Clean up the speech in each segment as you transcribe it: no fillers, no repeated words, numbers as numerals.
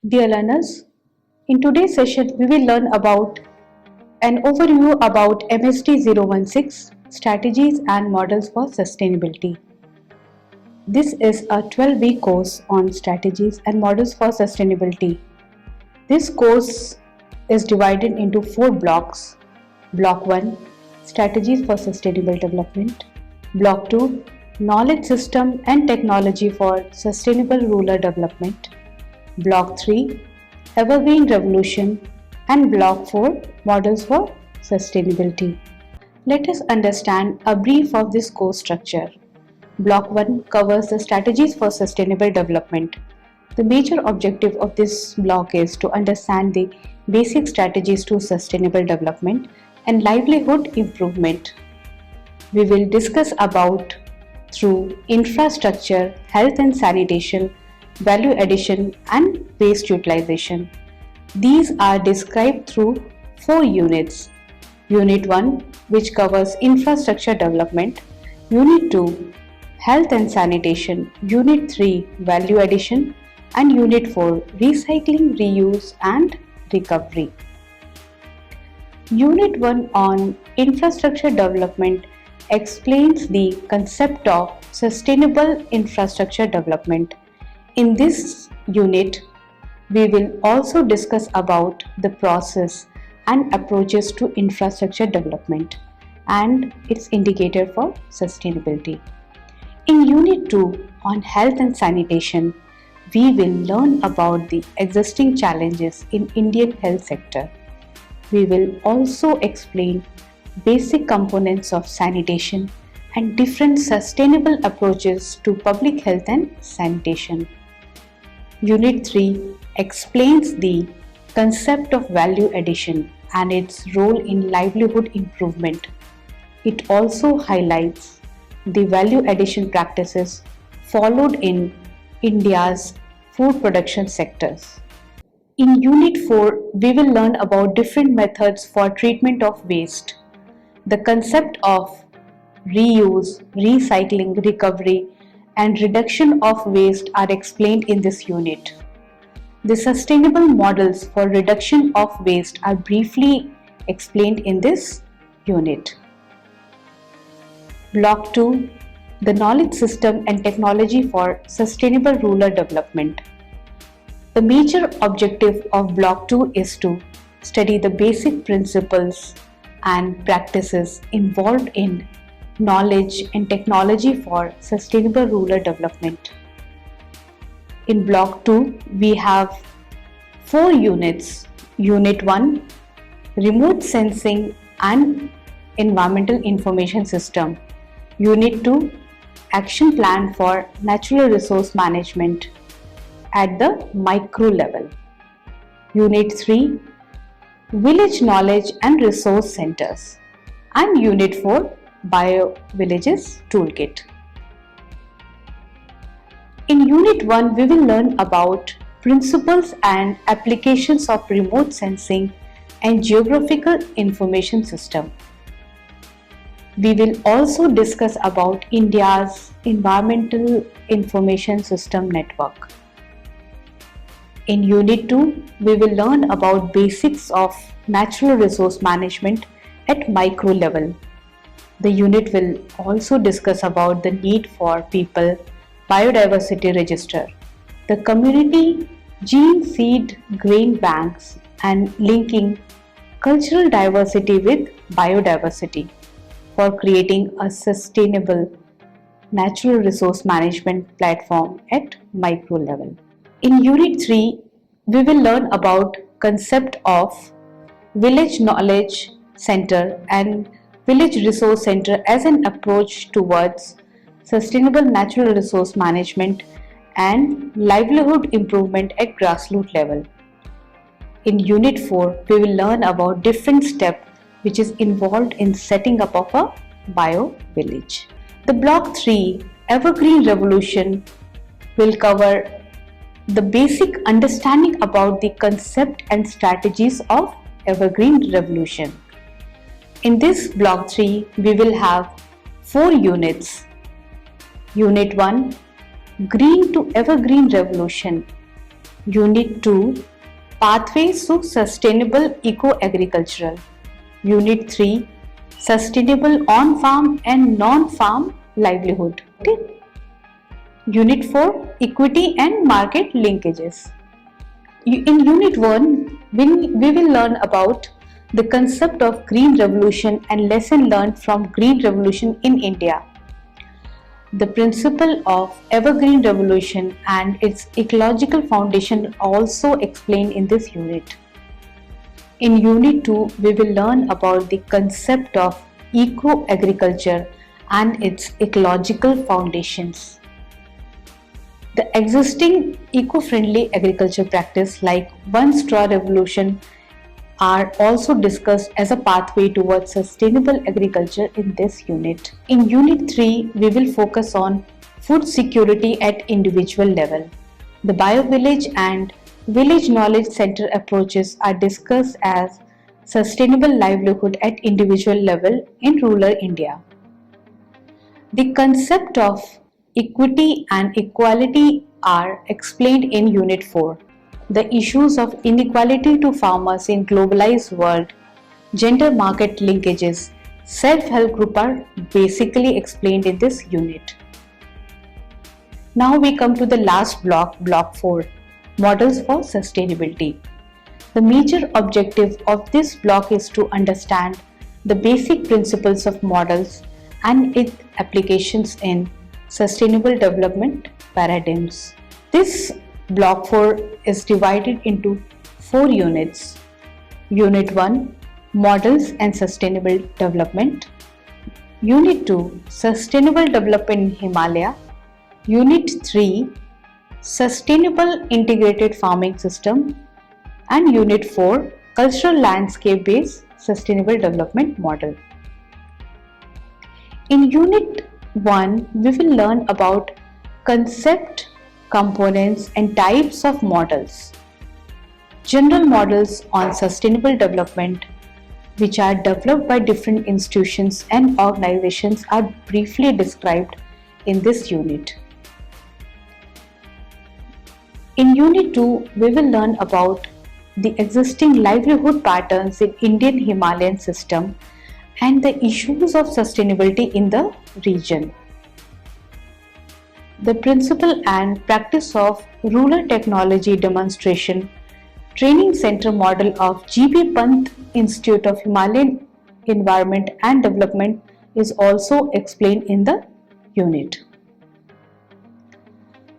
Dear learners, in today's session we will learn about an overview about MST 016 Strategies and Models for Sustainability. This is a 12-week course on strategies and models for sustainability. This course is divided into 4 blocks. Block 1, Strategies for Sustainable Development. Block 2, Knowledge System and Technology for Sustainable Rural Development. Block 3, Evergreen Revolution, and Block 4, Models for Sustainability. Let us understand a brief of this course structure. Block 1 covers the strategies for sustainable development. The major objective of this block is to understand the basic strategies to sustainable development and livelihood improvement. We will discuss about through infrastructure, health and sanitation, value addition and waste utilization. These are described through 4 units. Unit 1, which covers infrastructure development. Unit 2, health and sanitation. Unit 3, value addition. And Unit 4, recycling, reuse and recovery. Unit 1 on infrastructure development explains the concept of sustainable infrastructure development. In this unit, we will also discuss about the process and approaches to infrastructure development and its indicator for sustainability. In Unit 2 on health and sanitation, we will learn about the existing challenges in Indian health sector. We will also explain basic components of sanitation and different sustainable approaches to public health and sanitation. Unit 3 explains the concept of value addition and its role in livelihood improvement. It also highlights the value addition practices followed in India's food production sectors. In Unit 4, we will learn about different methods for treatment of waste. The concept of reuse, recycling, recovery, and reduction of waste are explained in this unit. The sustainable models for reduction of waste are briefly explained in this unit. Block 2, the knowledge system and technology for sustainable rural development. The major objective of Block 2 is to study the basic principles and practices involved in knowledge and technology for sustainable rural development. In Block 2, we have 4 units. Unit 1, Remote Sensing and Environmental Information System. Unit 2, Action Plan for Natural Resource Management at the micro level. Unit 3, Village Knowledge and Resource Centers. And Unit 4, Bio Villages Toolkit. In Unit 1, we will learn about principles and applications of remote sensing and geographical information system. We will also discuss about India's environmental information system network. In Unit 2, we will learn about basics of natural resource management at micro level. The unit will also discuss about the need for people biodiversity register, the community gene seed grain banks and linking cultural diversity with biodiversity for creating a sustainable natural resource management platform at micro level. In Unit 3, we will learn about concept of village knowledge center and village resource center as an approach towards sustainable natural resource management and livelihood improvement at grassroots level. In Unit 4, we will learn about different steps which is involved in setting up of a bio village. The Block 3, Evergreen Revolution, will cover the basic understanding about the concept and strategies of Evergreen Revolution. In this Block 3, we will have 4 units. Unit 1, Green to Evergreen Revolution. Unit 2 Pathways to Sustainable Eco-Agricultural. Unit 3 Sustainable On-Farm and Non-Farm Livelihood. Unit 4 Equity and Market Linkages. In Unit 1, we will learn about the concept of Green Revolution and lesson learned from Green Revolution in India. The principle of Evergreen Revolution and its ecological foundation also explained in this unit. In Unit 2, we will learn about the concept of eco-agriculture and its ecological foundations. The existing eco-friendly agriculture practice like One Straw Revolution are also discussed as a pathway towards sustainable agriculture in this unit. In Unit 3, we will focus on food security at individual level. The BioVillage and Village Knowledge Center approaches are discussed as sustainable livelihood at individual level in rural India. The concept of equity and equality are explained in Unit 4. The issues of inequality to farmers in globalized world, gender market linkages, self-help group are basically explained in this unit. Now we come to the last block, Block 4, Models for Sustainability. The major objective of this block is to understand the basic principles of models and its applications in sustainable development paradigms. This Block 4 is divided into 4 units. Unit 1 Models and Sustainable Development. Unit 2 Sustainable Development in Himalaya. Unit 3 Sustainable Integrated Farming System. And Unit 4 Cultural Landscape Based Sustainable Development Model. In Unit 1, we will learn about concept, components and types of models. General models on sustainable development, which are developed by different institutions and organizations, are briefly described in this unit. In Unit 2, we will learn about the existing livelihood patterns in Indian Himalayan system and the issues of sustainability in the region. The principle and practice of Rural Technology Demonstration Training Center model of G.B. Pant Institute of Himalayan Environment and Development is also explained in the unit.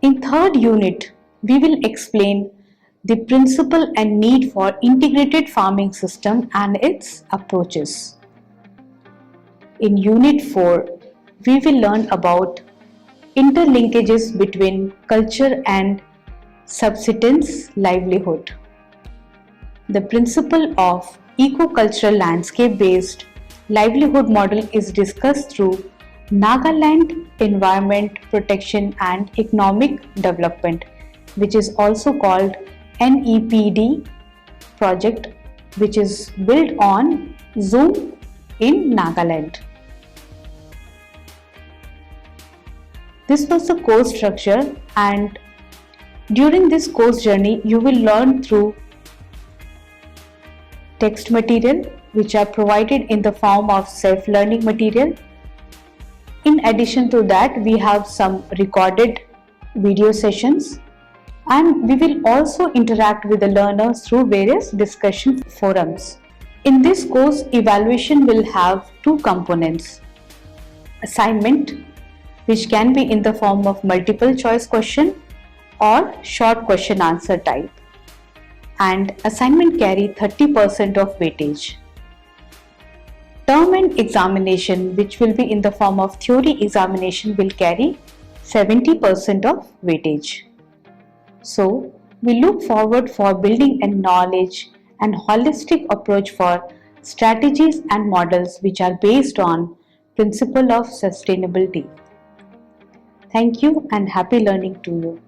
In third unit, we will explain the principle and need for integrated farming system and its approaches. In Unit 4, we will learn about interlinkages between culture and subsistence livelihood. The principle of eco-cultural landscape-based livelihood model is discussed through Nagaland Environment Protection and Economic Development, which is also called NEPD project, which is built on Zoom in Nagaland. This was the course structure, and during this course journey you will learn through text material which are provided in the form of self-learning material. In addition to that, we have some recorded video sessions, and we will also interact with the learners through various discussion forums. In this course, evaluation will have 2 components: assignment, which can be in the form of multiple choice question or short question answer type, and assignment carry 30% of weightage. Term and examination, which will be in the form of theory examination, will carry 70% of weightage. So, we look forward for building a knowledge and holistic approach for strategies and models which are based on principle of sustainability. Thank you and happy learning to you.